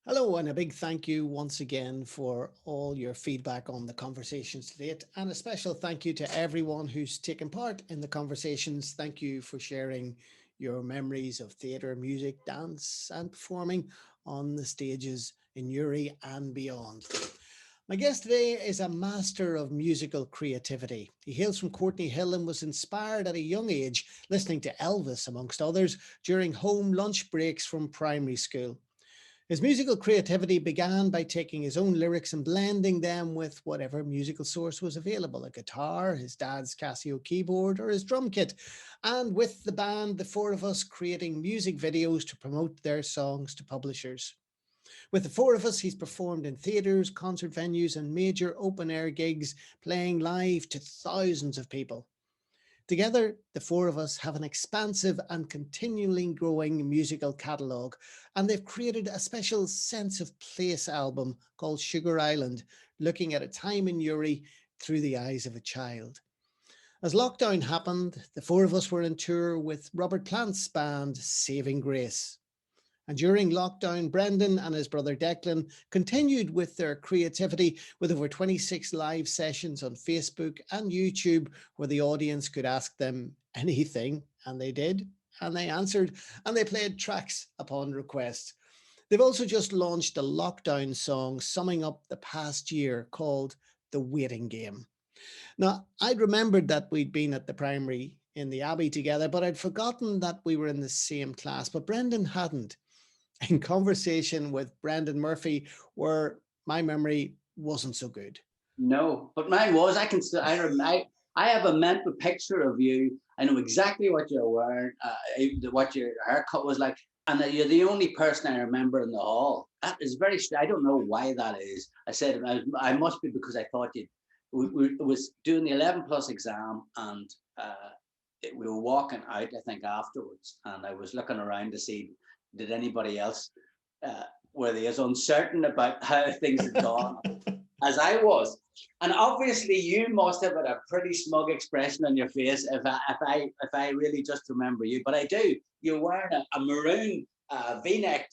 Hello, and a big thank you once again for all your feedback on the conversations to date. And a special thank you to everyone who's taken part in the conversations. Thank you for sharing your memories of theatre, music, dance, and performing on the stages in Newry and beyond. My guest today is a master of musical creativity. He hails from Courtney Hill and was inspired at a young age listening to Elvis, amongst others, during home lunch breaks from primary school. His musical creativity began by taking his own lyrics and blending them with whatever musical source was available, a guitar, his dad's Casio keyboard, or his drum kit. And with the band, the four of us creating music videos to promote their songs to publishers. With the four of us, he's performed in theatres, concert venues, and major open air gigs, playing live to thousands of people. Together, the four of us have an expansive and continually growing musical catalogue, and they've created a special sense of place album called Sugar Island, looking at a time in Newry through the eyes of a child. As lockdown happened, the four of us were on tour with Robert Plant's band Saving Grace. And during lockdown, Brendan and his brother Declan continued with their creativity with over 26 live sessions on Facebook and YouTube where the audience could ask them anything, and they did, and they answered, and they played tracks upon request. They've also just launched a lockdown song summing up the past year called The Waiting Game. Now, I'd remembered that we'd been at the primary in the Abbey together, but I'd forgotten that we were in the same class, but Brendan hadn't. In conversation with Brandon Murphy, where my memory wasn't so good. No, but mine was. I can still. I have a mental picture of you. I know exactly what you're wearing, what your haircut was like, and that you're the only person I remember in the hall. That is very. I don't know why that is. I said I must be because I thought you. We was doing the 11 plus exam, and we were walking out. I think afterwards, and I was looking around to see did anybody else were they as uncertain about how things had gone as I was. And obviously, you must have had a pretty smug expression on your face if I really just remember you. But I do. You're wearing a maroon V-neck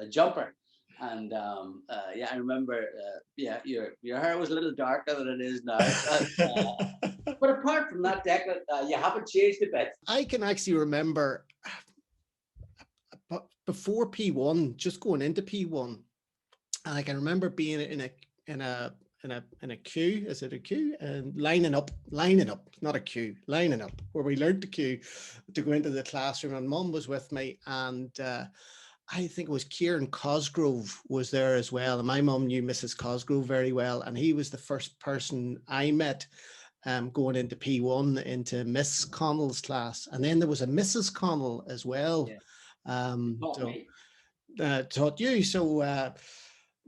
jumper, and yeah, I remember. Yeah, your hair was a little darker than it is now. But apart from that, Declan, you haven't changed a bit. I can actually remember before P1, just going into P1, and I can remember being in a queue. Is it a queue? And lining up, not a queue, lining up, where we learned the queue to go into the classroom. And Mum was with me, and I think it was Kieran Cosgrove was there as well. And my mum knew Mrs. Cosgrove very well, and he was the first person I met going into P1 into Miss Connell's class, and then there was a Mrs. Connell as well. Yeah. So taught you. So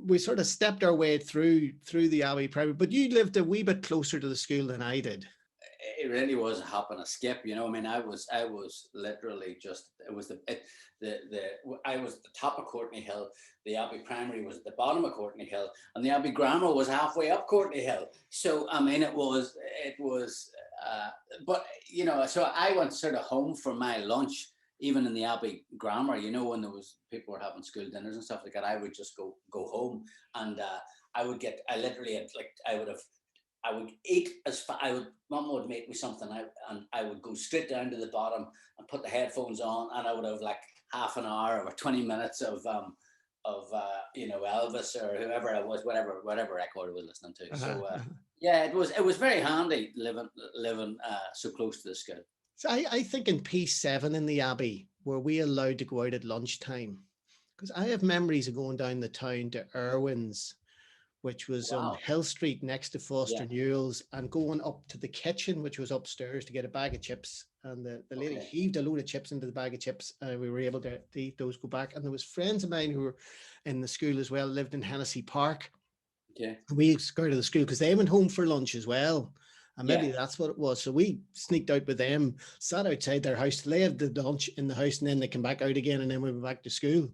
we sort of stepped our way through the Abbey Primary, but you lived a wee bit closer to the school than I did. It really was a hop and a skip, you know. I mean, I was literally just. It was I was at the top of Courtney Hill. The Abbey Primary was at the bottom of Courtney Hill, and the Abbey Grammar was halfway up Courtney Hill. So I mean, it was. But you know, so I went sort of home for my lunch, even in the Abbey Grammar. You know, when there was people were having school dinners and stuff like that, I would just go home, and I would get. I literally had like I would eat as far. Mum would make me something, and I would go straight down to the bottom and put the headphones on, and I would have like half an hour or 20 minutes of Elvis or whoever it was, whatever record I was listening to. So yeah, it was very handy living so close to the school. So I think in P7 in the Abbey, were we allowed to go out at lunchtime? Because I have memories of going down the town to Irwin's, which was on Hill Street next to Foster Newell's, and going up to the kitchen, which was upstairs, to get a bag of chips. And the lady heaved a load of chips into the bag of chips, and we were able to eat those, go back. And there was friends of mine who were in the school as well, lived in Hennessy Park. Yeah. We used to go to the school because they went home for lunch as well. And maybe that's what it was. So we sneaked out with them, sat outside their house, they had the lunch in the house, and then they came back out again, and then we went back to school.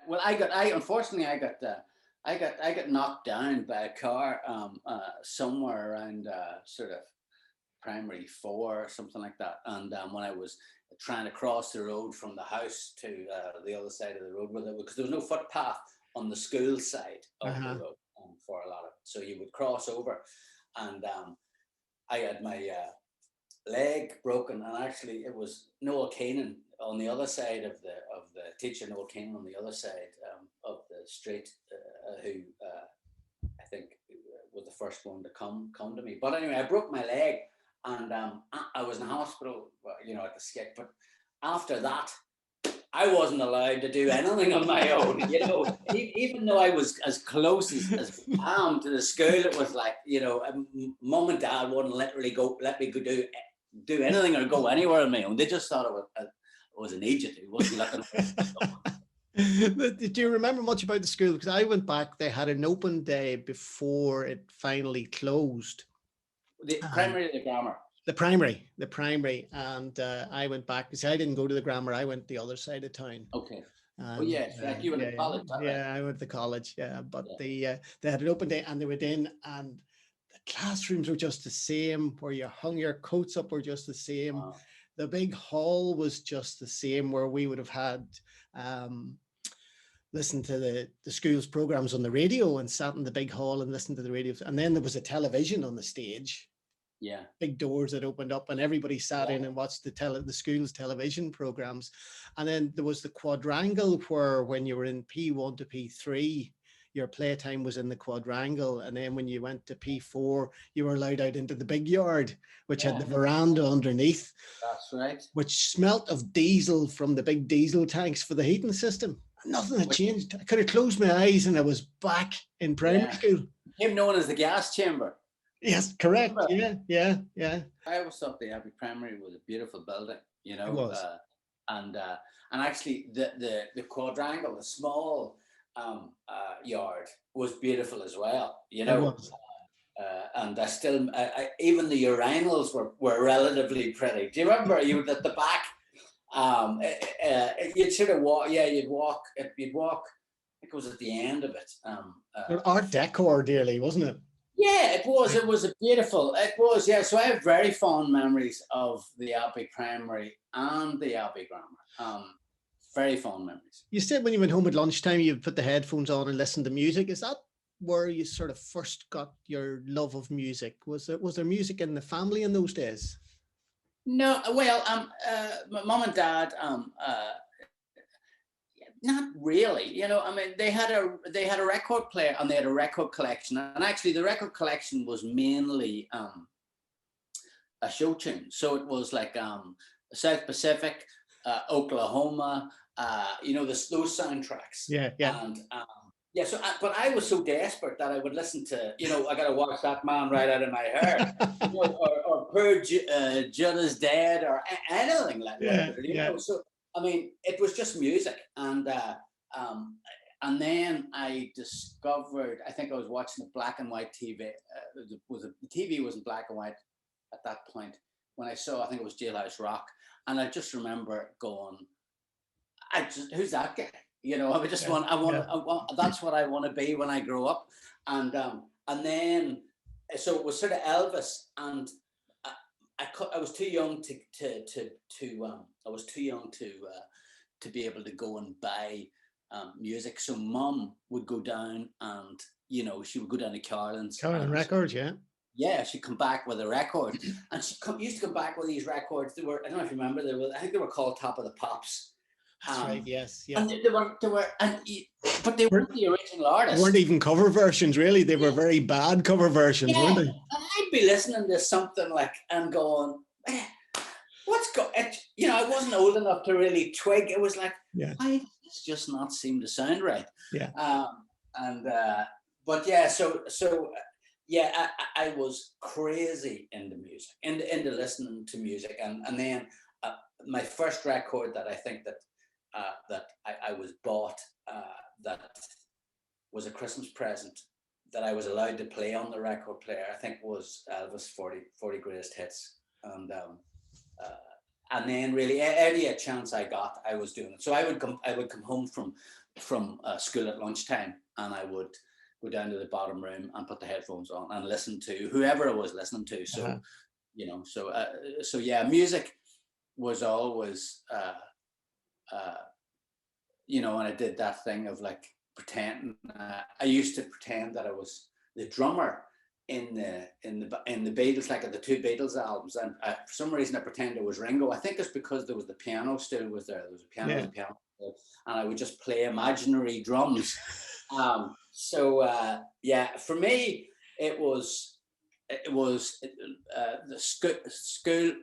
Well, unfortunately I got knocked down by a car somewhere around sort of primary 4 or something like that. And when I was trying to cross the road from the house to the other side of the road, because there was no footpath on the school side of the road for a lot of it. So you would cross over, and I had my leg broken, and actually it was Noel Keenan on the other side of the teacher, Noel Keenan on the other side of the street, who I think was the first one to come to me. But anyway, I broke my leg, and I was in hospital, at the skip. But after that, I wasn't allowed to do anything on my own. Even though I was as close as to the school, it was like, mum and dad wouldn't let me go do anything or go anywhere on my own. They just thought I was an idiot who wasn't looking for Did you remember much about the school? Because I went back, they had an open day before it finally closed. The primary or the grammar? The primary. And I went back because I didn't go to the grammar. I went the other side of town. Okay. And, yes, right. You went to college. Yeah, I went to college. Yeah, but they had an open day, and they went in, and the classrooms were just the same. Where you hung your coats up were just the same. Wow. The big hall was just the same, where we would have had listened to the school's programs on the radio and sat in the big hall and listened to the radio. And then there was a television on the stage. Yeah, big doors that opened up, and everybody sat in and watched the school's television programs. And then there was the quadrangle, where when you were in P1 to P3, your playtime was in the quadrangle, and then when you went to P4, you were allowed out into the big yard, which had the veranda underneath. That's right. Which smelt of diesel from the big diesel tanks for the heating system. Nothing had changed. I could have closed my eyes and I was back in primary school. Became known as the gas chamber. Yes, correct. Yeah. I always thought the Abbey Primary was a beautiful building, It was. And actually the quadrangle, the small yard, was beautiful as well, It was. And I still, even the urinals were relatively pretty. Do you remember? You were at the back. You'd sort of walk. Yeah, you'd walk. I think it was at the end of it. Art Deco, dearly, wasn't it? Yeah, it was. It was a beautiful. It was. Yeah. So I have very fond memories of the Abbey Primary and the Abbey Grammar. Very fond memories. You said when you went home at lunchtime, you'd put the headphones on and listen to music. Is that where you sort of first got your love of music? Was there music in the family in those days? No. Well, my mom and dad, not really. I mean, they had a record player and they had a record collection. And actually, the record collection was mainly a show tune. So it was like South Pacific, Oklahoma, those soundtracks. Yeah. And so, but I was so desperate that I would listen to, I got to watch that man right out of my hair, or Poor Judas Dead, or anything like that. So, I mean, it was just music. And then I discovered, I think I was watching a black and white TV. The TV wasn't black and white at that point when I think it was Jailhouse Rock. And I just remember going, who's that guy? I would just want, that's what I want to be when I grow up. And then, so it was sort of Elvis, and I was too young to be able to go and buy music. So Mum would go down and, she would go down to Carlin's. Carlin Records, yeah. Yeah, she'd come back with a record, and she used to come back with these records. I don't know if you remember, I think they were called Top of the Pops. That's right. Yes. Yeah. And but they weren't the original artists. They weren't even cover versions, really. They were very bad cover versions, weren't they? And I'd be listening to something and going, what's going? I wasn't old enough to really twig. It was like, why does this just not seem to sound right? Yeah. But yeah, so yeah, I was crazy into music, into listening to music, and then my first record that I think that I was bought, that was a Christmas present that I was allowed to play on the record player, I think was Elvis 40 Greatest Hits. And then really any chance I got, I was doing it. So I would come home from school at lunchtime, and I would go down to the bottom room and put the headphones on and listen to whoever I was listening to. So, so yeah, music was always, you know, and I did that thing of like pretending. I used to pretend that I was the drummer in the Beatles, like at the two Beatles albums, and for some reason I pretended it was Ringo. I think it's because there was the piano still was there. There was a piano, and I would just play imaginary drums. Yeah, for me it was the school.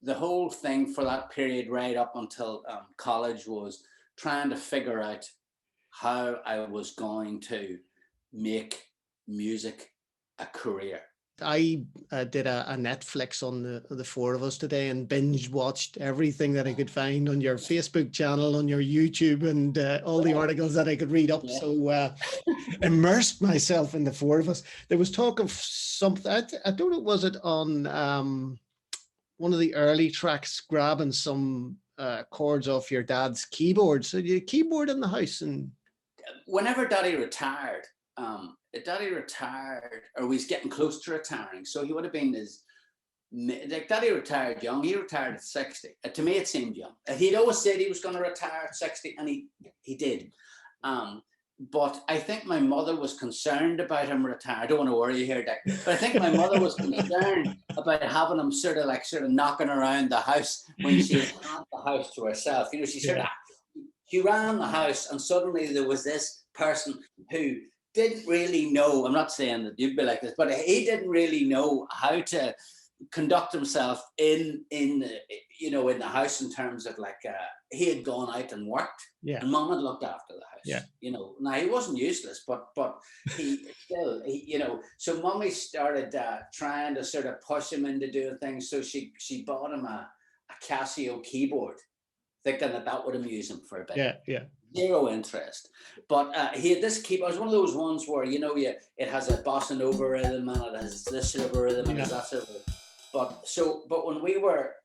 The whole thing for that period right up until college was trying to figure out how I was going to make music a career. I did a Netflix on the four of us today and binge watched everything that I could find on your Facebook channel, on your YouTube, and all the articles that I could read up. Yeah. So immersed myself in the four of us. There was talk of something, I don't know, was it on one of the early tracks, grabbing some chords off your dad's keyboard? So you keyboard in the house? And whenever Daddy retired, or was getting close to retiring, so he would have been like Daddy retired young. He retired at 60. To me, it seemed young. He'd always said he was going to retire at 60, and he did. But I think my mother was concerned about him retiring. I don't want to worry you here, Dick, but I think my mother was concerned about having him sort of knocking around the house when she had the house to herself. You know, she ran the house, and suddenly there was this person who didn't really know. I'm not saying that you'd be like this, but he didn't really know how to conduct himself in the house, in terms of he had gone out and worked, and Mom had looked after the house. You know, now he wasn't useless, but he still, so Mummy started trying to sort of push him into doing things. So she bought him a Casio keyboard, thinking that would amuse him for a bit. Zero interest, but he had this keyboard. It was one of those ones where it has a bossa nova rhythm, and it has this sort of a rhythm, and it has that sort of rhythm. But when we were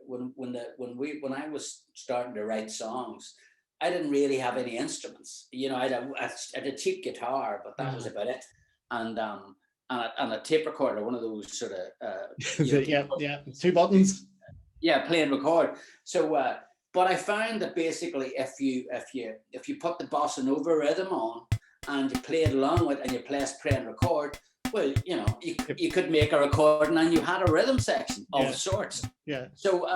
when I was starting to write songs, I didn't really have any instruments. I had a cheap guitar, but that was about it, and a tape recorder, one of those sort of two buttons. Play and record. So but I found that basically if you put the bossa nova rhythm on and you play it along with, and you play and record, well, you could make a recording, and you had a rhythm section of sorts. So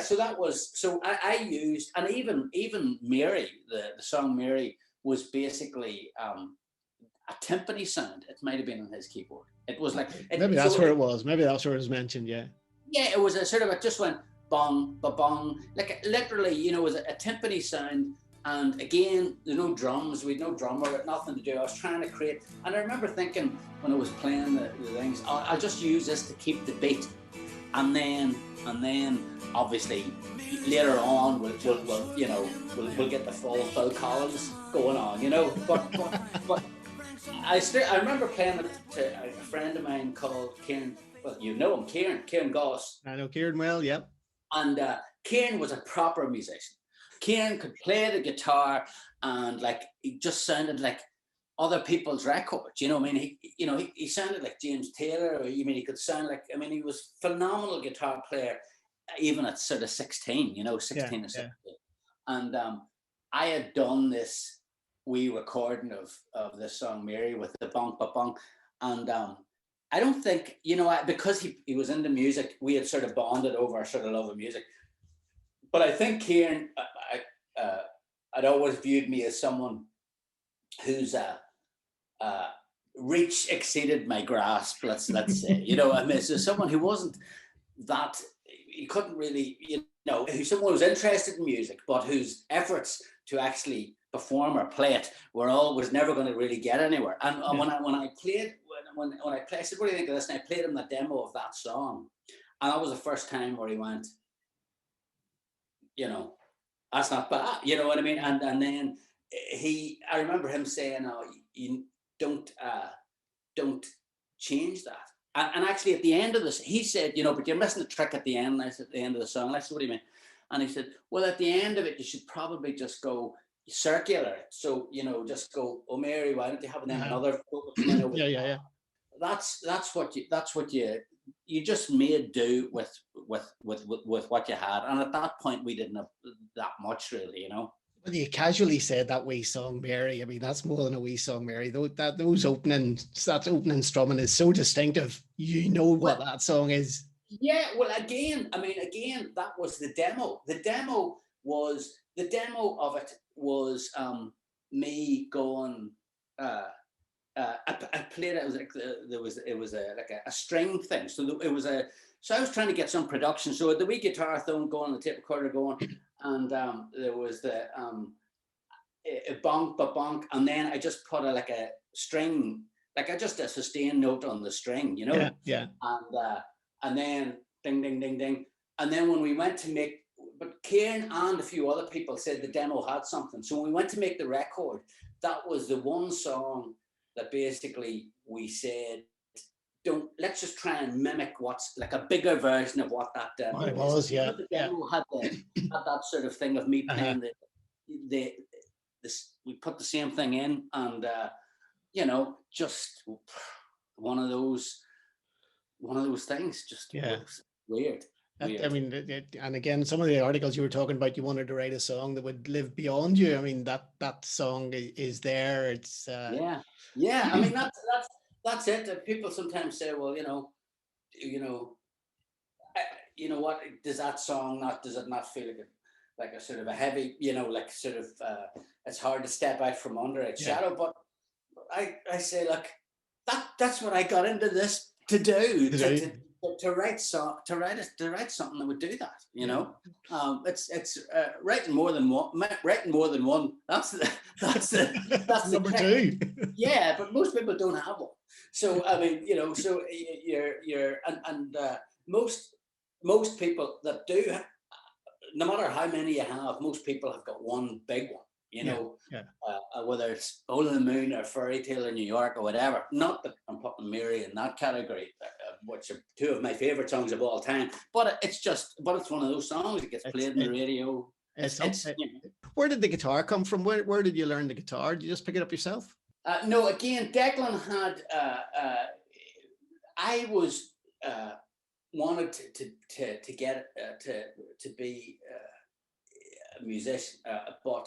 so that was, so I used, and even Mary, the song Mary was basically a timpani sound. It might have been on his keyboard. It was like maybe that's where it was. Maybe that's where it was mentioned. Yeah, it was a sort of, it just went bong, ba-bong, like literally, it was a timpani sound. And again, there's no drums, we had no drummer, nothing to do. I was trying to create, and I remember thinking when I was playing the things, I'll just use this to keep the beat, and then obviously later on we'll get the full Phil Collins going on, But I remember playing it to a friend of mine called Kieran. Well, him, Kieran Goss. I know Kieran well, yep. And Kieran was a proper musician. Kieran could play the guitar, and he just sounded like other people's records. He sounded like James Taylor. He could sound like, he was a phenomenal guitar player, even at sort of 16, 16 or 17. And I had done this wee recording of this song Mary with the bonk ba bonk, and I don't think, because he was into music, we had sort of bonded over our sort of love of music. But I think Kieran, I'd always viewed me as someone whose reach exceeded my grasp. Let's say, so someone who wasn't that, he couldn't really, someone who was interested in music, but whose efforts to actually perform or play it was never going to really get anywhere. And when I played, I said, "What do you think of this?" And I played him the demo of that song, and that was the first time where he went, that's not bad, you know what I mean? And then I remember him saying, "Oh, you don't change that." And actually at the end of this, he said, "But you're missing the trick at the end." And I said, "At the end of the song." And I said, "What do you mean?" And he said, "Well, at the end of it, you should probably just go circular. So, just go, 'Oh Mary, why don't you have,' and then another." Yeah. That's what you you just made do with what you had, and at that point we didn't have that much really, you know. Well, you casually said that wee song, Mary. I mean, that's more than a wee song, Mary. Those opening, that opening strumming is so distinctive. You know what Well, that song is. yeah, well, again, I mean, that was the demo. The demo of it was me going. I played it. It was like it was like a string thing. So it was So I was trying to get some production. So the wee guitar thing going, the tape recorder going, and there was the a bonk, ba bonk, and then I just put like a string, like I just a sustain note on the string, you know. Yeah, yeah. And then ding, ding, ding, ding, and then when we went to make, but Kieran and a few other people said the demo had something. So when we went to make the record, that was the one song that basically we said, let's just try and mimic what's like a bigger version of what that demo It is. was, yeah, The yeah. demo had that sort of thing of me playing we put the same thing in, and you know, just one of those things, just weird. I mean, and again, some of the articles you were talking about, you wanted to write a song that would live beyond you. I mean, that song is there. It's yeah. I mean, that's it. People sometimes say, well, you know, you know what? Does it not feel like a sort of a heavy, you know, like sort of it's hard to step out from under its shadow? But I say, look, that's what I got into this to do. To write something that would do that, you know. It's writing more than one. That's the number two. Yeah, but most people don't have one. So I mean, you know, so you're and most people that do, no matter how many you have, most people have got one big one. You know, whether it's Over the Moon or Fairy Tale in New York or whatever. Not that I'm putting Mary in that category, which are two of my favorite songs of all time. But it's one of those songs that gets played on the radio. Where did the guitar come from? Where did you learn the guitar? Did you just pick it up yourself? No, again, Declan had. I was wanted to get to be a musician, but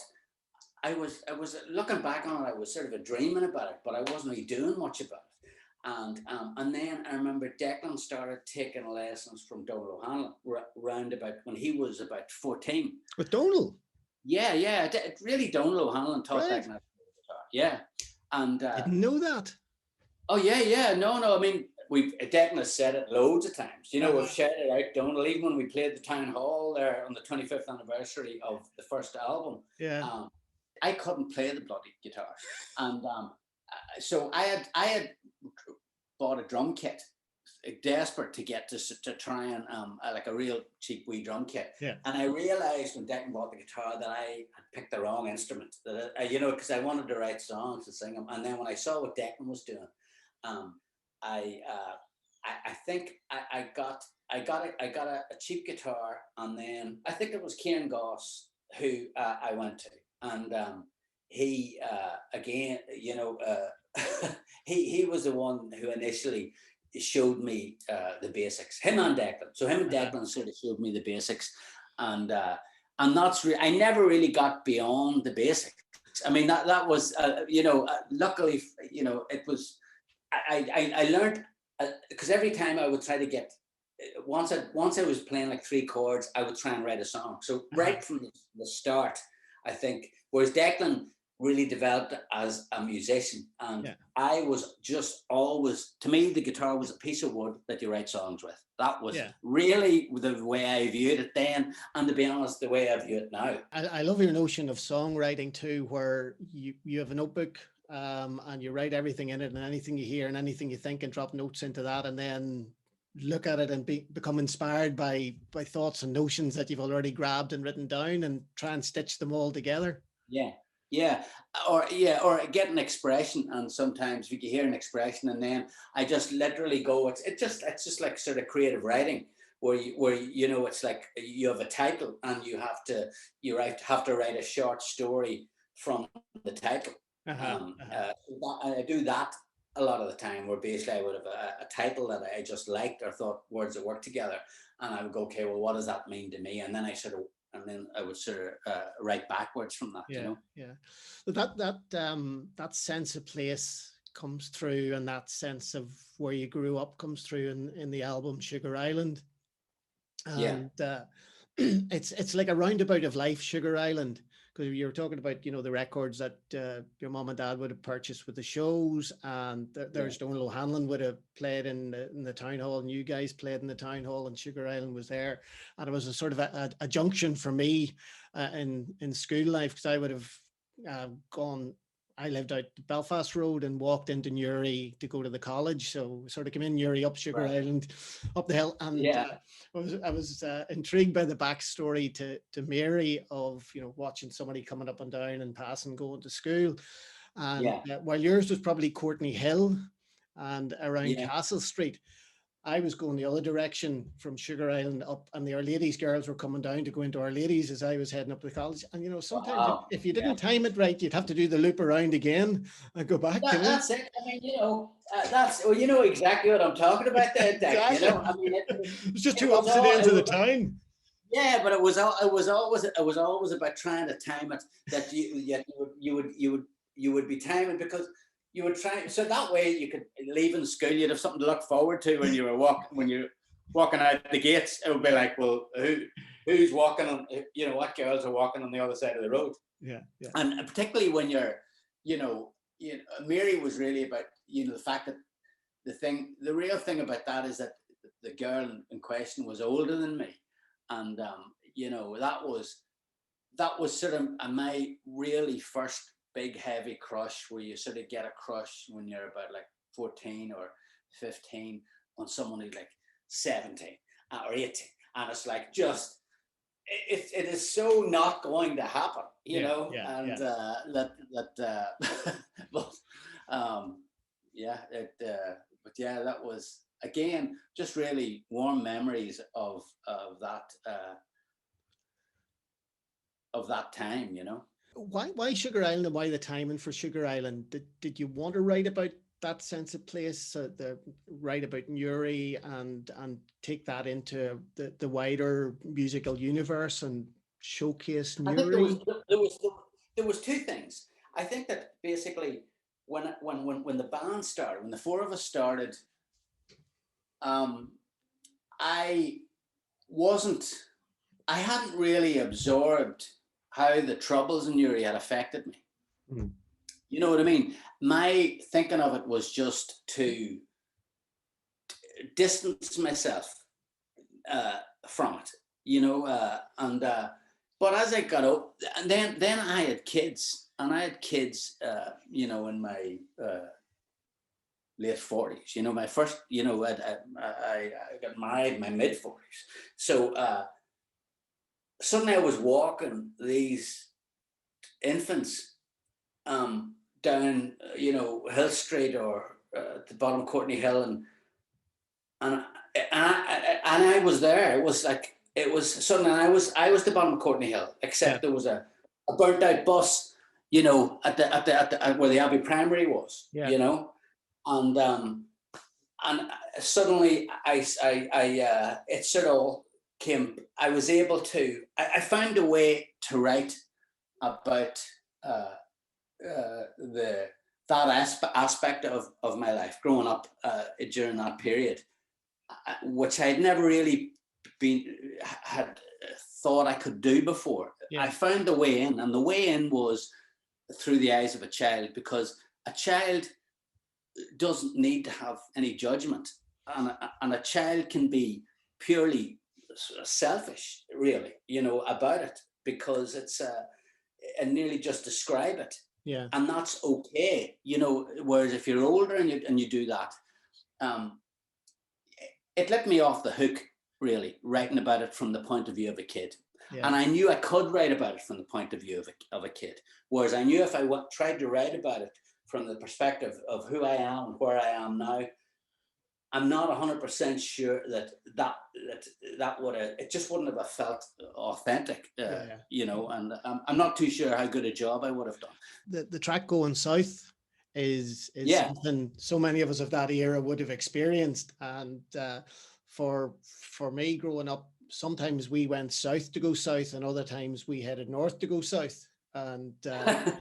I was looking back on it, I was sort of dreaming about it, but I wasn't really doing much about it. And then I remember Declan started taking lessons from Donald O'Hanlon round about when he was about 14. With Donald? Yeah. Really, Donald O'Hanlon taught Declan how to play the guitar. Yeah. And didn't know that. Oh yeah. No. I mean, Declan has said it loads of times. You know, we've shouted out Donald, even when we played the town hall there on the 25th anniversary of the first album. Yeah. I couldn't play the bloody guitar, and so I had bought a drum kit, desperate to get to try and like a real cheap wee drum kit. Yeah. And I realized when Declan bought the guitar that I had picked the wrong instrument. That you know, because I wanted to write songs to sing them, and then when I saw what Declan was doing, I think I got a cheap guitar, and then I think it was Kieran Goss who I went to. And he again, you know, he was the one who initially showed me the basics. Him and Declan. So him and Declan sort of showed me the basics, and that's I never really got beyond the basics. I mean, that was you know, luckily, you know, it was I learned because every time I would try to get. Once I was playing like 3 chords, I would try and write a song. So right from the start, I think, whereas Declan really developed as a musician, and I was just always, to me, the guitar was a piece of wood that you write songs with. That was really the way I viewed it then, and to be honest, the way I view it now. I love your notion of songwriting too, where you have a notebook and you write everything in it, and anything you hear and anything you think, and drop notes into that, and then look at it and become inspired by thoughts and notions that you've already grabbed and written down, and try and stitch them all together. Or get an expression, and sometimes you can hear an expression, and then I just literally go. It's just like sort of creative writing, where you know, it's like you have a title and you have to write a short story from the title. I do that. a lot of the time where basically I would have a title that I just liked or thought words that work together, and I would go, okay, well, what does that mean to me? And then I would sort of write backwards from that, you Yeah, know. yeah. But that sense of place comes through, and that sense of where you grew up comes through in the album Sugar Island. Yeah, And it's like a roundabout of life, Sugar Island, because you were talking about, you know, the records that your mom and dad would have purchased with the shows, and yeah, there's Donal O'Hanlon would have played in the town hall, and you guys played in the town hall, and Sugar Island was there, and it was a sort of a junction for me in school life, because I would have gone. I lived out Belfast Road and walked into Newry to go to the college. So sort of came in Newry, up Sugar right, Island, up the hill, and yeah, I was intrigued by the backstory to Mary of, you know, watching somebody coming up and down and passing going to school, and yeah, while yours was probably Courtney Hill and around yeah. Castle Street, I was going the other direction from Sugar Island up, and the Our Ladies girls were coming down to go into Our Ladies as I was heading up to college. And you know, sometimes Wow, if you yeah. didn't time it right, you'd have to do the loop around again and go back. You know, That's it. I mean, that's, well, you know exactly what I'm talking about there, Dick. You exactly. know, I mean, It was just it two was opposite all, ends of the town. yeah, but it was always about trying to time it, that you would be timing, because you would try, so that way you could, leaving school, you'd have something to look forward to when you're walking out the gates. It would be like, well, who's walking on, you know, what girls are walking on the other side of the road. Yeah, yeah, And particularly when you're, Mary was really about, the fact that the real thing about that is that the girl in question was older than me, and that was sort of my really first big heavy crush, where you sort of get a crush when you're about like 14 or 15 on someone who's like 17 or 18, and it's like, just it is so not going to happen, yeah, yeah, and yeah. but yeah, but yeah, that was again just really warm memories of that time, Why Sugar Island, and why the timing for Sugar Island? Did you want to write about that sense of place, write about Newry, and take that into the wider musical universe and showcase I think there was Newry? there was there was two things. I think that basically when the band started, when the four of us started, um, I wasn't, I hadn't really absorbed how the troubles in Newry had affected me. Mm. You know what I mean? My thinking of it was just to distance myself from it, and but as I got up, and then I had kids, and I had kids, in my late 40s. My first, I got married in my mid 40s, so suddenly I was walking these infants down, Hill Street, or the bottom of Courtney Hill, and I was there. It was like, it was suddenly, I was the bottom of Courtney Hill, Yeah, except there was a burnt out bus, at where the Abbey Primary was, yeah, and suddenly it sort of came. I was able to. I found a way to write about the aspect of my life growing up during that period, which I had never really had thought I could do before. yeah, I found the way in, and the way in was through the eyes of a child, because a child doesn't need to have any judgment, and a child can be purely selfish, really, about it, because it's and nearly just describe it, yeah, and that's okay, whereas if you're older and you do that, um, it let me off the hook, really, yeah, writing about it from the point of view of a kid. yeah, And I knew I could write about it from the point of view of a kid. Whereas I knew if I tried to write about it from the perspective of who I am, where I am now, I'm not 100% sure that would have, it just wouldn't have felt authentic, yeah. and I'm not too sure how good a job I would have done. The track Going South is Yeah. something so many of us of that era would have experienced. And for me growing up, sometimes we went south to go south, and other times we headed north to go south. And Yeah.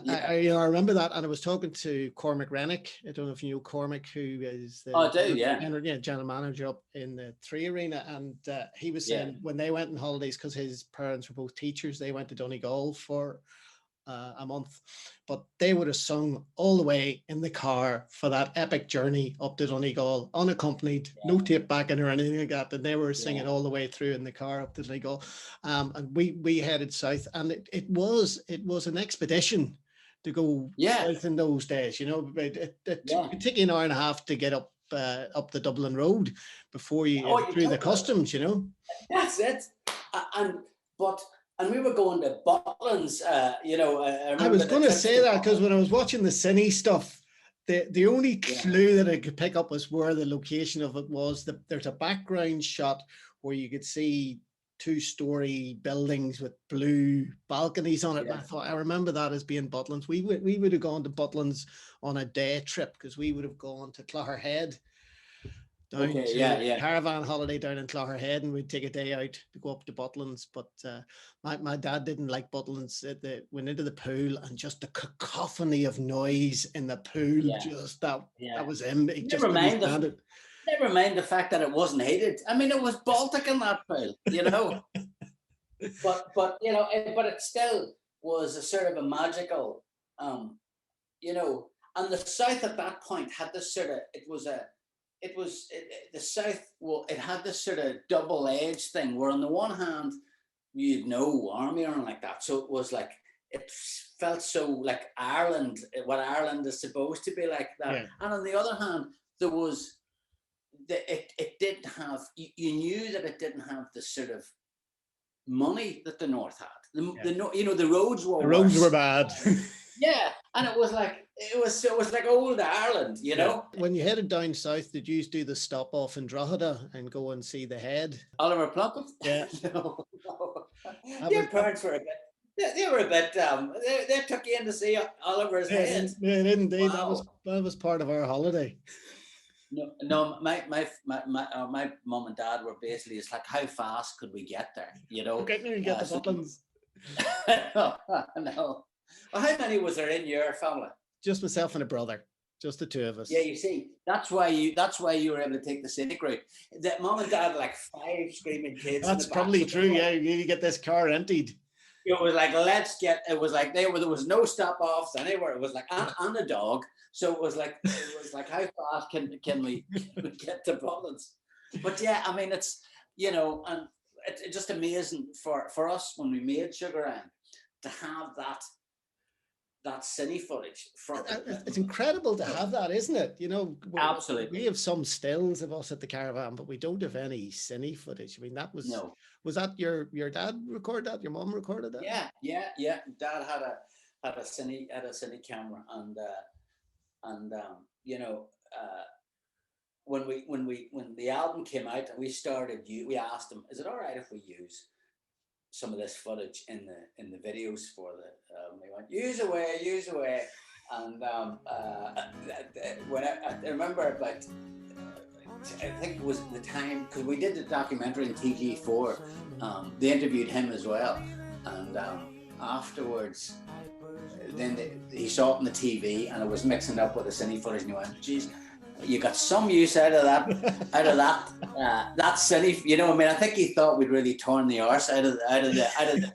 I remember that, and I was talking to Cormac Rennick. I don't know if you know Cormac, who is Oh, the I do. Yeah. general manager up in the Three Arena, and he was Yeah. saying when they went on holidays, because his parents were both teachers, they went to Donegal for a month, but they would have sung all the way in the car for that epic journey up to Donegal, unaccompanied, no tape backing or anything like that. And they were singing all the way through in the car up to Donegal. And we headed south, and it was an expedition to go south in those days. You know, it could take you an hour and a half to get up the Dublin Road before you through the customs. You know, that's it. And we were going to Butlins, you know. I was going to say that because when I was watching the cine stuff, the only clue that I could pick up was where the location of it was. There's a background shot where you could see two-story buildings with blue balconies on it. And I thought, I remember that as being Butlins. We would have gone to Butlins on a day trip, because we would have gone to Clogherhead, down to caravan holiday down in Clogherhead, and we'd take a day out to go up to Butlins. But my dad didn't like Butlins. They went into the pool, and just the cacophony of noise in the pool, just that was him. He just couldn't stand it. Never mind the fact that it wasn't heated. I mean, it was Baltic in that pool, you know. but you know, but it still was a sort of a magical, you know. And the South at that point had this sort of, the South, well, it had this sort of double-edged thing where on the one hand, you'd no army or anything like that. So it was like, it felt so like Ireland, what Ireland is supposed to be like that. Yeah. And on the other hand, there was, it didn't have, you knew that it didn't have the sort of money that the North had. You know, the roads were bad. Yeah, and it was like old Ireland, you know. When you headed down south, did you do the stop off in Drogheda and go and see the head? Oliver Plunkett? Yeah. No. Your parents were a bit. They were a bit. They took you in to see Oliver's head. Yeah, indeed. Wow. That was part of our holiday. No, my mum and dad were basically, it's like, how fast could we get there? You know, get the Butlins. No. Well, how many was there in your family? Just myself and a brother, just the two of us. Yeah, you see, that's why you were able to take the scenic route. That mom and dad had like 5 screaming kids. That's probably true. Yeah, you need to get this car emptied. It was like, there was no stop offs anywhere. It was like, and a dog. So it was like how fast can we get to Butlins? But yeah, I mean, it's, you know, and it's just amazing for us when we made Sugar Ann to have that cine footage. It's incredible to have that, isn't it? You know, absolutely. We have some stills of us at the caravan, but we don't have any cine footage. I mean, that was was that your dad recorded that? Your mom recorded that? Yeah. Dad had a cine camera, and you know, when the album came out and we asked him, is it all right if we use some of this footage in the videos for the they went, use away. And when I remember about I think it was the time, because we did the documentary in TG4, they interviewed him as well, and afterwards then he saw it on the TV and it was mixing up with the cine footage, and he went, geez, you got some use out of that cine, you know. I mean, I think he thought we'd really torn the arse out of the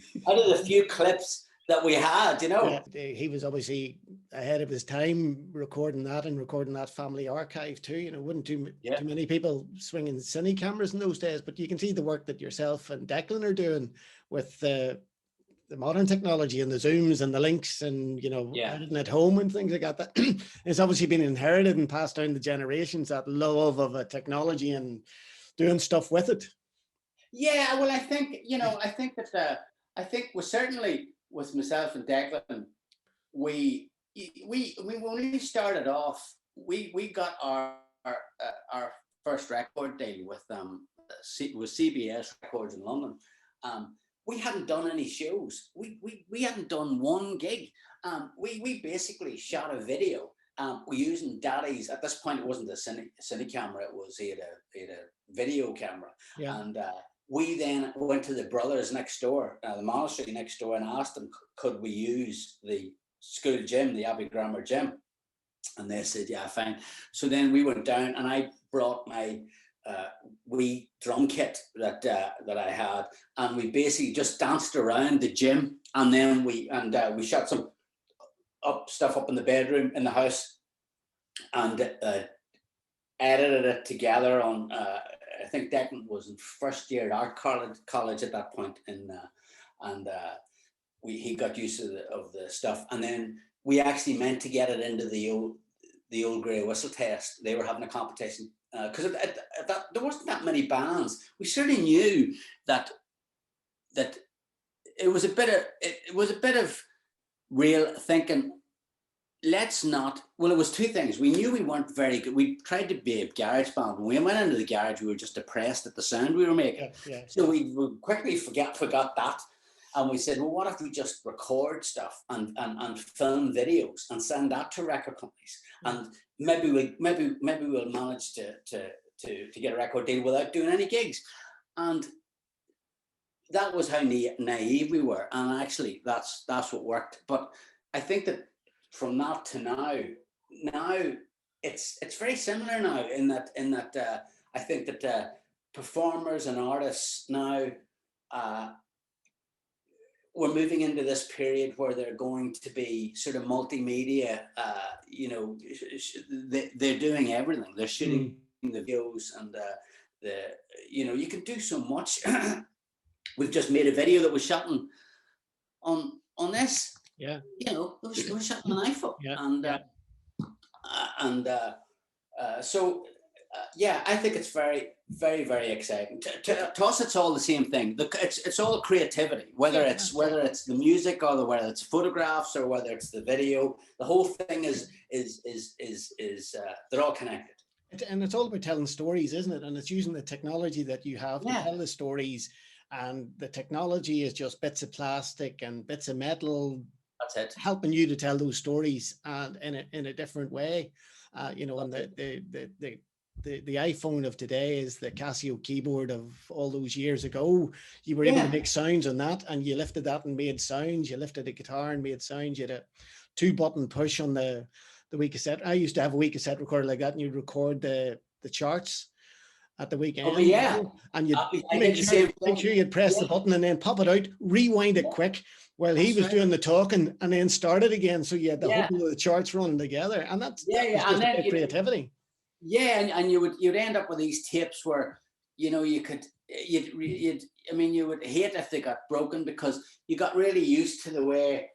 few clips that we had, you know. Yeah, he was obviously ahead of his time recording that family archive too. You know, wouldn't too many people swinging cine cameras in those days, but you can see the work that yourself and Declan are doing with the modern technology and the zooms and the links and, you know, editing at home and things like that. It's obviously been inherited and passed down the generations, that love of a technology and doing stuff with it. Yeah, well, I think we certainly, with myself and Declan, when we started off, we got our first record deal with CBS Records in London. We hadn't done any shows. We hadn't done one gig, We basically shot a video. We using Daddy's. At this point, it wasn't a cine camera. It was he had a video camera, Yeah. and we then went to the brothers next door, the monastery next door, and asked them, could we use the school gym, the Abbey Grammar gym? And they said, yeah, fine. So then we went down, and I brought my wee drum kit that I had, and we basically just danced around the gym, and then we shot some stuff up in the bedroom in the house, and edited it together on. I think Declan was in first year at art college at that point, and he got used of the stuff, and then we actually meant to get it into the old grey whistle test. They were having a competition because there wasn't that many bands. We certainly knew that it was a bit of real thinking. Let's not. Well, it was two things. We knew we weren't very good. We tried to be a garage band. When we went into the garage, we were just depressed at the sound we were making. Yeah. So we quickly forgot that, and we said, well, what if we just record stuff and film videos and send that to record companies, and maybe we'll manage to get a record deal without doing any gigs. And that was how naive we were, and actually that's what worked. But I think that from that to now it's very similar now in that I think that performers and artists now we're moving into this period where they're going to be sort of multimedia. They're doing everything. They're shooting the videos, and you can do so much. We've just made a video that was shot on this. Yeah. It was shot on an iPhone. Yeah. So I think it's very, very, very exciting. To us, it's all the same thing. It's all creativity, whether it's the music or whether it's photographs or whether it's the video. The whole thing is they're all connected. And it's all about telling stories, isn't it? And it's using the technology that you have to tell the stories. And the technology is just bits of plastic and bits of metal. That's it. Helping you to tell those stories and in a different way. And the iPhone of today is the Casio keyboard of all those years ago. You were able to make sounds on that, and you lifted that and made sounds. You lifted a guitar and made sounds. You had a 2-button push on the wee cassette. I used to have a wee cassette recorder like that, and you'd record the charts at the weekend. Oh, yeah. And you'd make sure you'd press the button and then pop it out, rewind it quick while he was doing the talking, and then start it again. So you had the whole of the charts running together. And that's just a bit of creativity. Yeah, and you'd end up with these tapes where, you would hate if they got broken, because you got really used to the way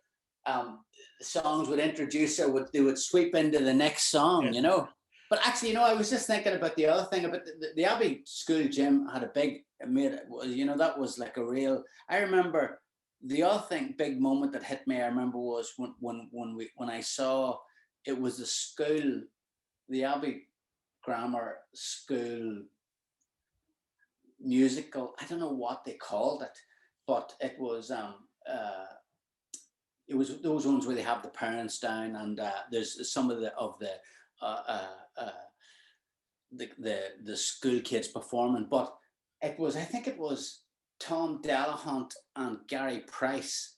songs would introduce or they would sweep into the next song, But actually, I was just thinking about the other thing about the Abbey School Gym had that was like a real. I remember the other big moment that hit me. I remember was when I saw it was the school, the Abbey Grammar School musical. I don't know what they called it, but it was those ones where they have the parents down, and there's some of the school kids performing, but I think it was Tom Delahunt and Gary Price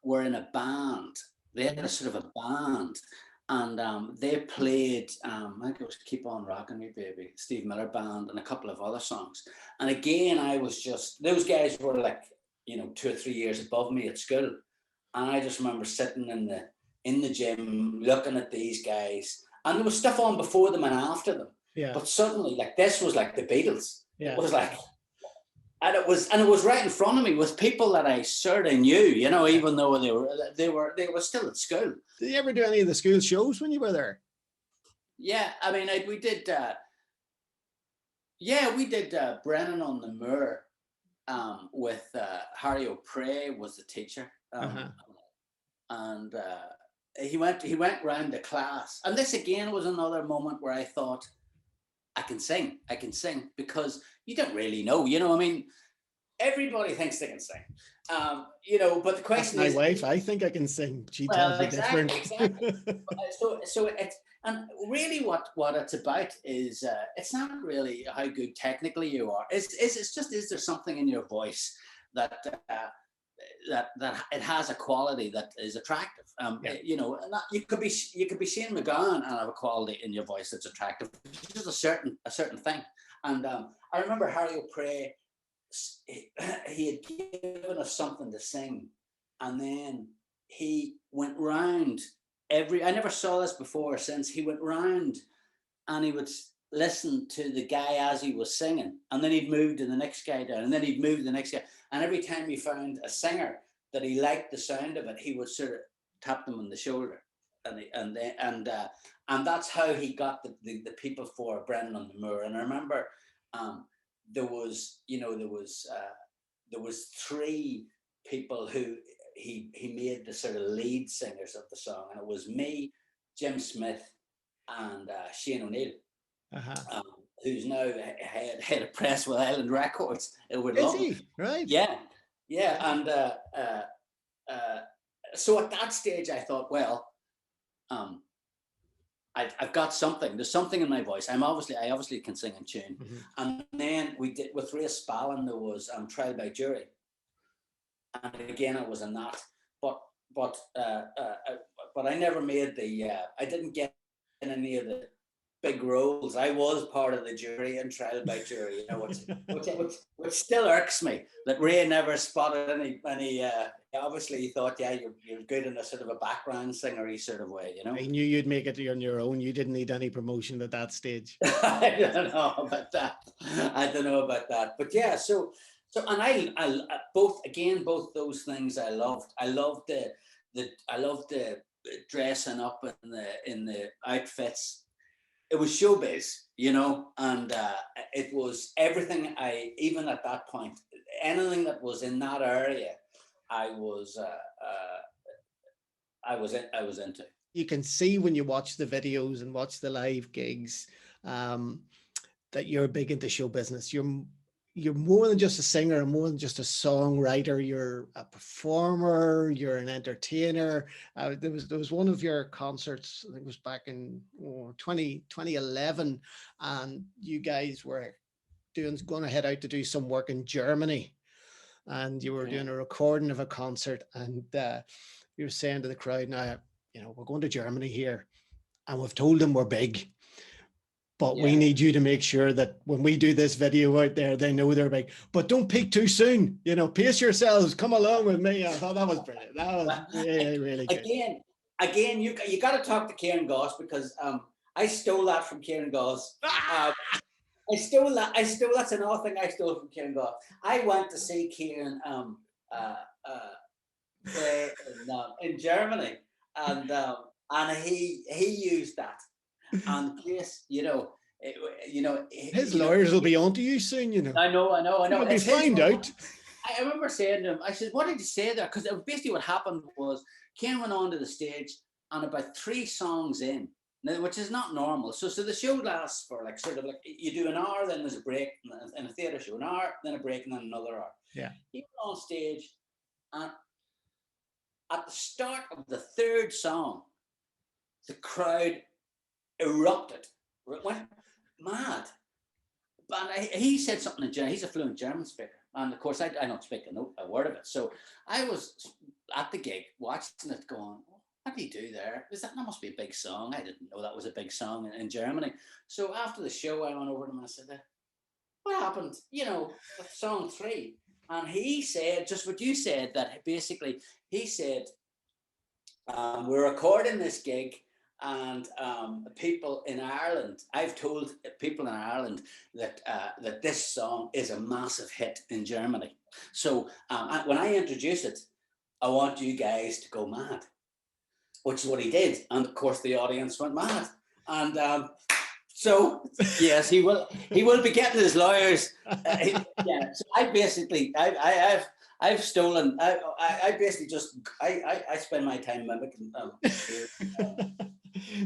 were in a band. They had a sort of a band, and they played I think it was Keep On Rocking Me Baby, Steve Miller Band, and a couple of other songs. And again, I was just, those guys were like 2 or 3 years above me at school, and I just remember sitting in the gym looking at these guys. And there was stuff on before them and after them. Yeah. But suddenly, this was like the Beatles. Yeah. It was like, and it was right in front of me with people that I sort of knew, even though they were still at school. Did you ever do any of the school shows when you were there? Yeah, I mean, we did. Brennan on the Moor, with Harry O'Prey was the teacher, and. He went round the class, and this again was another moment where I thought, I can sing, because you don't really know, everybody thinks they can sing. You know, but the That's question my is, wife. I think I can sing. She tells well, me different. exactly. So it's, and really what it's about is it's not really how good technically you are. It's just, is there something in your voice that that it has a quality that is attractive? Yeah. You know, you could be Shane McGowan and have a quality in your voice that's attractive. It's just a certain thing. And I remember Harry O'Prey, he had given us something to sing, and then he went round I never saw this before or since. He went round and he would listen to the guy as he was singing, and then he'd move to the next guy down, and then he'd move to the next guy, and every time he found a singer that he liked the sound of it, he would sort of tap them on the shoulder, and that's how he got the people for Brendan on the Moor. And I remember there was three people who he made the sort of lead singers of the song, and it was me, Jim Smith, and Shane O'Neill, who's now head of press with Island Records. Is he? Right. Yeah. And so at that stage, I thought, well, I've got something. There's something in my voice. I obviously can sing and tune. Mm-hmm. And then we did with Ray Spallon. There was Trial by Jury, and again I was in that. But I never made the. I didn't get in any of the big roles. I was part of the jury in Trial by Jury, you know, which still irks me that Ray never spotted any. Obviously, he thought, yeah, you're good in a sort of a background singery sort of way, you know. I knew you'd make it on your own. You didn't need any promotion at that stage. I don't know about that. But yeah, so and I both those things I loved. I loved the dressing up in the outfits. It was showbiz, you know, and it was everything. Even at that point, anything that was in that area, I was into. You can see when you watch the videos and watch the live gigs that you're big into show business. You're more than just a singer, and more than just a songwriter. You're a performer. You're an entertainer. There was one of your concerts, I think it was back in 2011, and you guys were going to head out to do some work in Germany, and you were doing a recording of a concert, and you were saying to the crowd, now, you know, we're going to Germany here, and we've told them we're big. But we need you to make sure that when we do this video out there, they know they're big. But don't peak too soon. You know, pace yourselves. Come along with me. I thought that was brilliant. That was really, really good. Again, you got to talk to Kieran Goss, because I stole that from Kieran Goss. I stole that. That's another thing I stole from Kieran Goss. I went to see Kieran play in Germany, and he used that. And place, you know, his lawyers will be on to you soon, you know. I know. You'll be found out. I remember saying to him, I said, what did you say there? Because basically what happened was Ken went onto the stage, and about 3 songs in, now, which is not normal. So the show lasts for like sort of like, you do an hour, then there's a break in a theatre show, an hour, then a break, and then another hour. Yeah. He went on stage, and at the start of the 3rd song, the crowd erupted, went mad. But he said something in German. He's a fluent German speaker, and of course I don't speak a word of it. So I was at the gig watching it, going, "What did he do there? That must be a big song. I didn't know that was a big song in Germany." So after the show, I went over to him and I said, "What happened? You know, with song 3?" And he said just what you said. That basically he said, "We're recording this gig." And people in Ireland, I've told people in Ireland that that this song is a massive hit in Germany. So when I introduce it, I want you guys to go mad, which is what he did. And of course, the audience went mad. And so yes, he will be getting his lawyers. So I've stolen. I basically just I spend my time mimicking.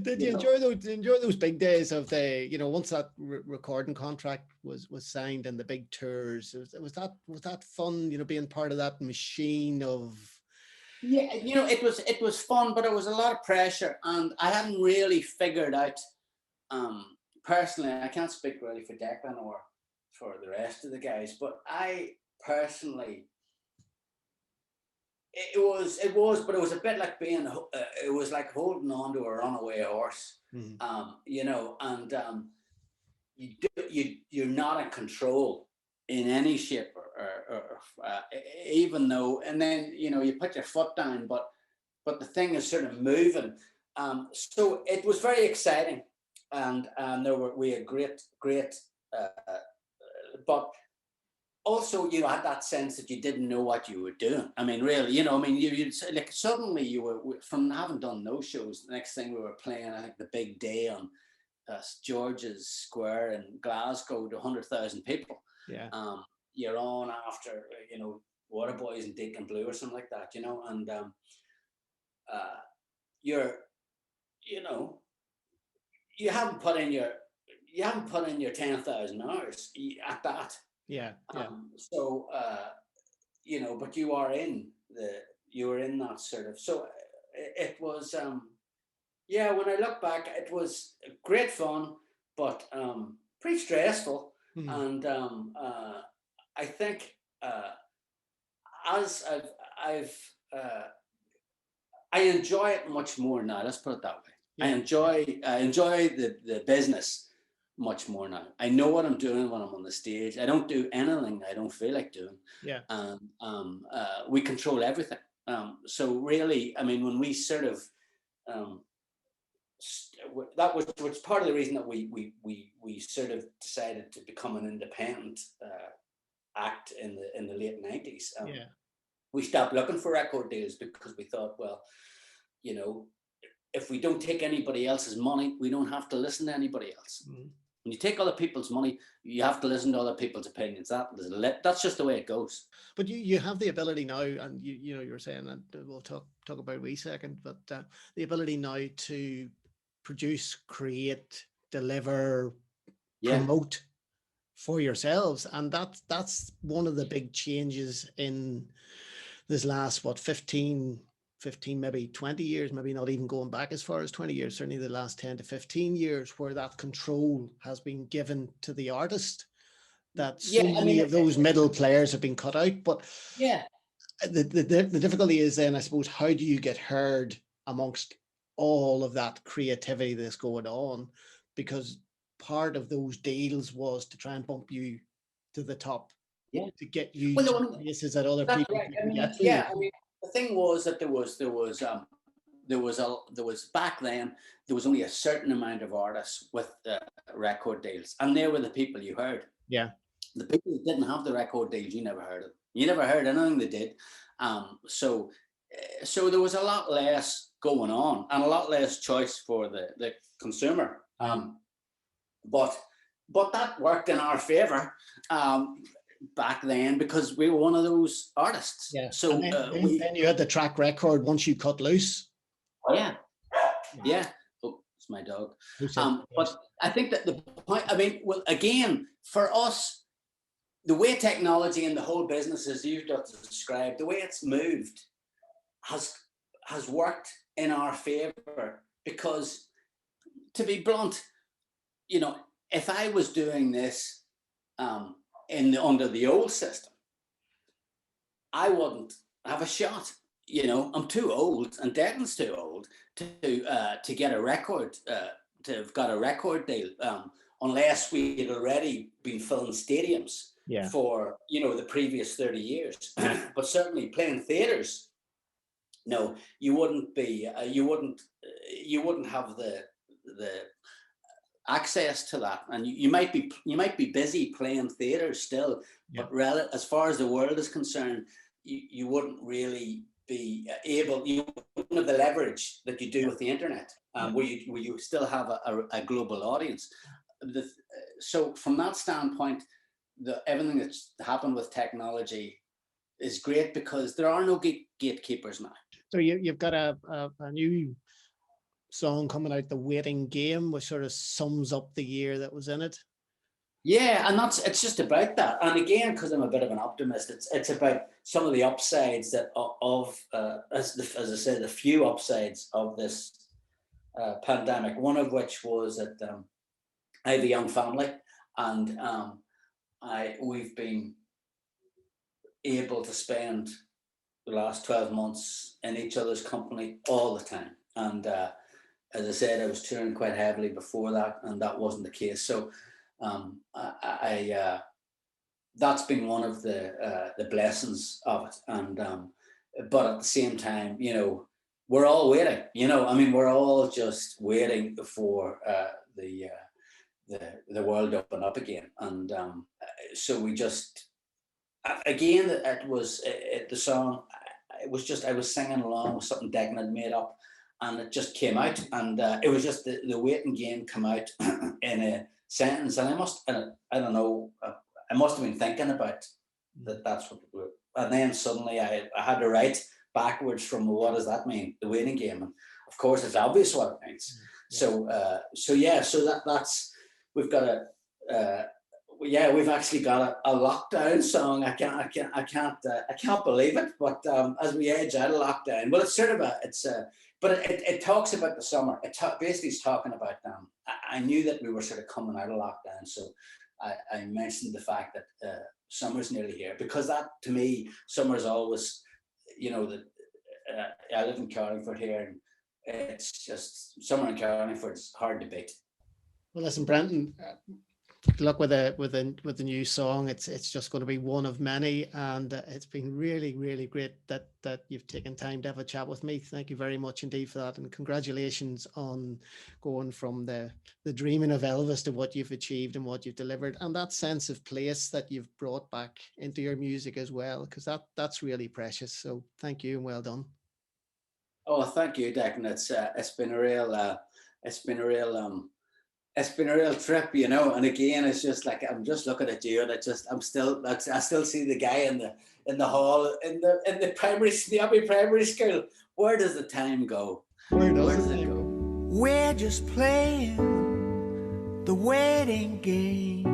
Did you You know. enjoy those big days of the, once that recording contract was signed and the big tours? Was that fun? Being part of that machine of. Yeah, it was fun, but it was a lot of pressure, and I hadn't really figured out. Personally, I can't speak really for Declan or for the rest of the guys, but I personally, but it was a bit like being, it was like holding on to a runaway horse, Mhm. and you're not in control in any shape or even though, and then you put your foot down, but the thing is sort of moving. So it was very exciting, and we had great, but also had that sense that you didn't know what you were doing. I mean, really, I mean, you like suddenly you were, from having done those shows. The next thing we were playing, I think, the big day on George's Square in Glasgow to 100,000 people. Yeah. You're on after Waterboys and Deacon Blue or something like that, and you're you haven't put in your 10,000 hours at that. Yeah. Yeah. So but you were in that sort of, so it was when I look back, it was great fun, but pretty stressful. Mhm. And I think as I've I enjoy it much more now. Let's put it that way. Yeah. I enjoy the business much more now. I know what I'm doing when I'm on the stage. I don't do anything I don't feel like doing. Yeah. We control everything. So really, I mean, when we sort of that was part of the reason that we sort of decided to become an independent act in the late 90s. Yeah. We stopped looking for record deals because we thought, well, if we don't take anybody else's money, we don't have to listen to anybody else. Mhm. When you take other people's money, you have to listen to other people's opinions. That's just the way it goes. But you have the ability now, and you're saying, and we'll talk about it a wee second, but the ability now to produce, create, deliver, promote for yourselves, and that's one of the big changes in this last 15 maybe 20 years, maybe not even going back as far as 20 years, certainly the last 10 to 15 years, where that control has been given to the artist, that so many of those middle players have been cut out. But the difficulty is then, I suppose, how do you get heard amongst all of that creativity that's going on? Because part of those deals was to try and bump you to the top, to get you to places that other people couldn't get to. I mean, the thing was that there was back then, there was only a certain amount of artists with record deals, and they were the people you heard. Yeah. The people who didn't have the record deals, you never heard of. You never heard anything they did. So there was a lot less going on and a lot less choice for the consumer. But that worked in our favor back then, because we were one of those artists. Yeah. So then you had the track record once you cut loose. Oh yeah. Oh, it's my dog. But I think that the point, I mean, well, again, for us, the way technology and the whole business, as you've just described, the way it's moved has worked in our favor, because, to be blunt, if I was doing this under the old system, I wouldn't have a shot. I'm too old, and Declan's too old to get a record, to have got a record deal, unless we had already been filling stadiums for the previous 30 years. But certainly playing theaters, no, you wouldn't be. You wouldn't have the access to that, and you might be busy playing theaters still, but as far as the world is concerned, you wouldn't really be able. You wouldn't have the leverage that you do with the internet, where you still have a global audience. So from that standpoint, everything that's happened with technology is great, because there are no gatekeepers now. So you've got a new song coming out, The Waiting Game, which sort of sums up the year that was in it. Yeah, and it's just about that. And again, because I'm a bit of an optimist, it's about some of the upsides that as I said, the few upsides of this pandemic. One of which was that I have a young family, and we've been able to spend the last 12 months in each other's company all the time. And as I said, I was touring quite heavily before that, and that wasn't the case. So that's been one of the blessings of it. And but at the same time, you know, we're all waiting. You know, I mean, we're all just waiting for the world to open up again. And so we just, again, it was the song. It was just, I was singing along with something Declan had made up, and it just came out. And it was just the waiting game come out in a sentence. And I don't know, I must have been thinking about that. That's what, and then suddenly I had to write backwards from, well, what does that mean? The waiting game. And of course, it's obvious what it means. Yeah. So that's, we've got we've actually got a lockdown song. I can't believe it. But as we edge out of lockdown, well, it's sort of but it talks about the summer. Basically it's talking about I knew that we were sort of coming out of lockdown, so I mentioned the fact that summer's nearly here, because that, to me, summer's always, you know, that I live in Carlingford here, and it's just, summer in Carlingford is hard to beat. Well, listen, Brenton, good luck with the new song. It's just going to be one of many, and it's been really, really great that you've taken time to have a chat with me. Thank you very much indeed for that, and congratulations on going from the dreaming of Elvis to what you've achieved and what you've delivered, and that sense of place that you've brought back into your music as well, because that's really precious. So thank you and well done. Oh, thank you, Declan. It's been a real trip, you know. And again, it's just like, I'm just looking at you, and I still see the guy in the hall in the Abbey Primary School. Where does the time go? Where does it go? We're just playing the waiting game.